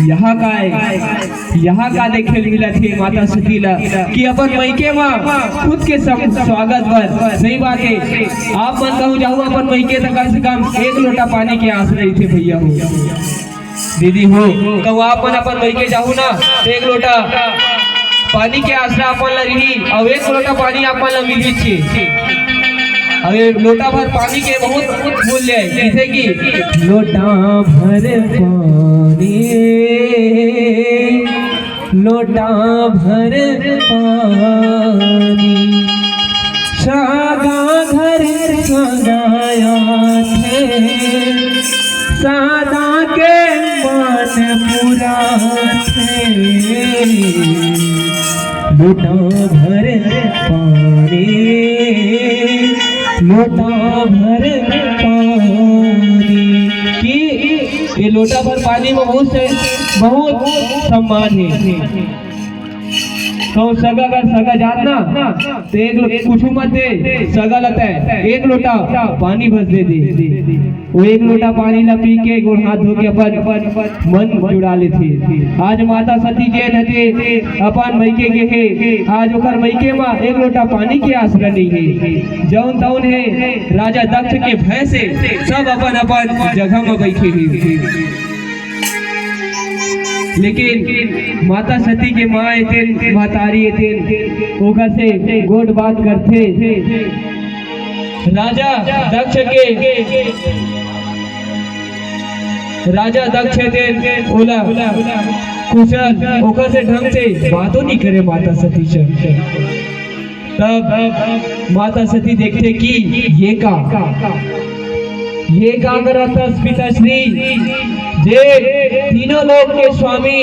यहाँ का देखे मिला थे माता सती ला कि अपन मैके माँ खुद के स्वागत पर सही बात है। आप मन कहूँ जाऊँ अपन मैके तो कम से कम 1 लोटा पानी के आस रही थे भैया हो दीदी हो कहूँ आप मन अपन मैके जाऊँ ना तो 1 लोटा पानी के आसरा अपन रही और 1 लोटा पानी आप मन मिली छे। अब लोटा भर पानी के बहुत मूल्य है, जैसे कि लोटा भर पानी, लोटा भर पानी, सादा घर सजाया थे, सादा के मन पूरा थे, लोटा भर पानी, लोटा भर पानी कि ये लोटा भर पानी में बहुत सम्मान है। तो सगा अगर सगा जानना तो 1 कुछ मत दे सगा लता है 1 लोटा पानी बस दे दे, वो 1 लोटा पानी ला पी के गोड़ हाथ धो के अपन मन जुड़ा लेते। आज माता सती के नते अपन मैके के है, आज ओकर मैके में 1 लोटा पानी के आसरा नहीं है। जौन तौन है राजा दक्ष के भय से सब अपन अपन जगह में बैठे हैं, लेकिन माता सती के माँ थे महतारी थे ओकर से गोड बात करते। राजा दक्ष थे ओला कुशल ओकर से ढंग से बातों नहीं करे माता सती से। तब माता सती देखते कि ये का करता पिताश्री जे तीनों लोक के स्वामी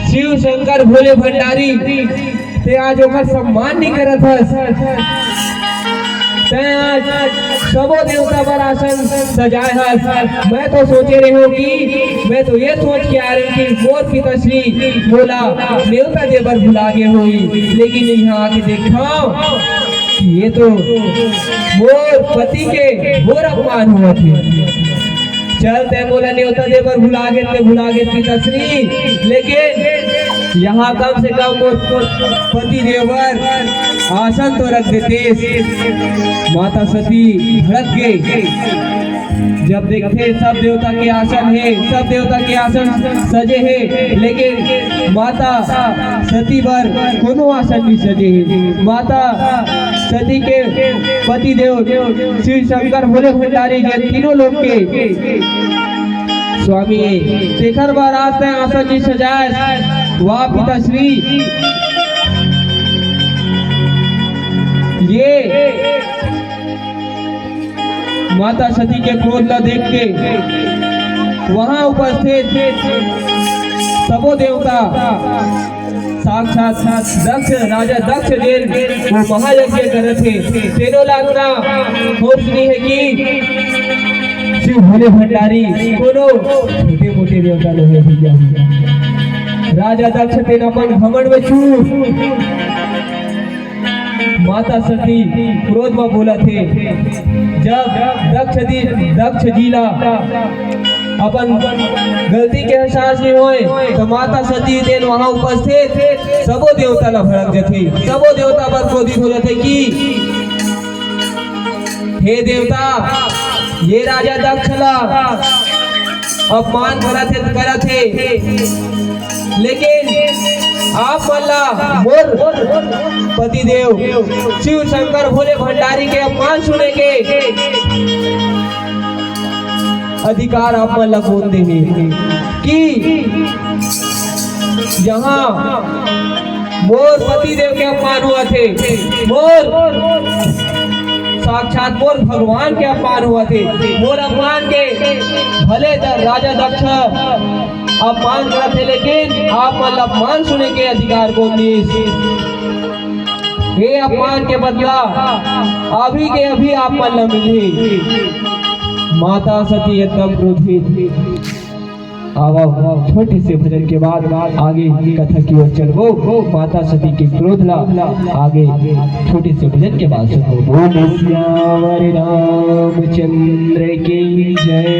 शिव शंकर भोले भंडारी ते आज ओकर सम्मान नहीं करत है। आज सबो देवता पर आसन सजाए है। मैं तो सोचे रही हूँ कि मैं तो ये सोच के आ रही थी मोर पिताश्री बोला देवता देवर भुला गए हुई, लेकिन यहाँ आके देखा ये तो मोर पति के घोर अपमान हुआ थे। चलते बोला न्योता देवर भुला गए पिताश्री, लेकिन यहाँ कम से कम पति देवर आसन तो रख देते। माता सती भड़क गए जब देखते सब देवता के आसन है, सब देवता के आसन सजे है, लेकिन माता सती पर कोनो आसन नहीं सजे है। माता सती के पति देव शिव शंकर भोले भंडारी जे तीनों लोग के स्वामी शेखर बार आते हैं आसन जी सजाए। वाह पिताश्री, ये माता सती के क्रोध न देख के वहां उपस्थित सबो देवता साक्षात दक्ष राजा दक्ष देव वो महायज्ञ करे थे। तेनो लागना सोचनी है कि शिव भोले भंडारी कोनो छोटे मोटे देवता लोग भैया राजा दक्ष तेन अपन घमंड में चूर माता सती क्रोध में बोला थे। जब दक्ष जिला अपन गलती के एहसास नहीं होए तो माता सती देन वहां उपस्थित सबो देवता ला भड़क जाते, सबो देवता पर क्रोधित हो जाते कि हे देवता ये राजा दक्ष ला अपमान करा थे, लेकिन आप मल्ला मोर पति देव शिव शंकर भोले भंडारी के अपमान सुने के अधिकार आप मल्ला बोलते हैं कि यहाँ मोर पति देव के अपमान हुआ थे, मोर साक्षात मोर भगवान के अपमान हुआ थे। मोर अपमान के भले राजा दक्ष अपमान करा थे, लेकिन आप मतलब अपमान सुने के अधिकार को ये अपमान के बदला अभी के अभी आप मतलब मिली। माता सती एकदम क्रोधित। अब छोटे से भजन के बाद आगे कथा की ओर चलो। माता सती के क्रोध ला आगे छोटे से भजन के बाद सुनो। बोलो श्यावर रामचंद्र की जय।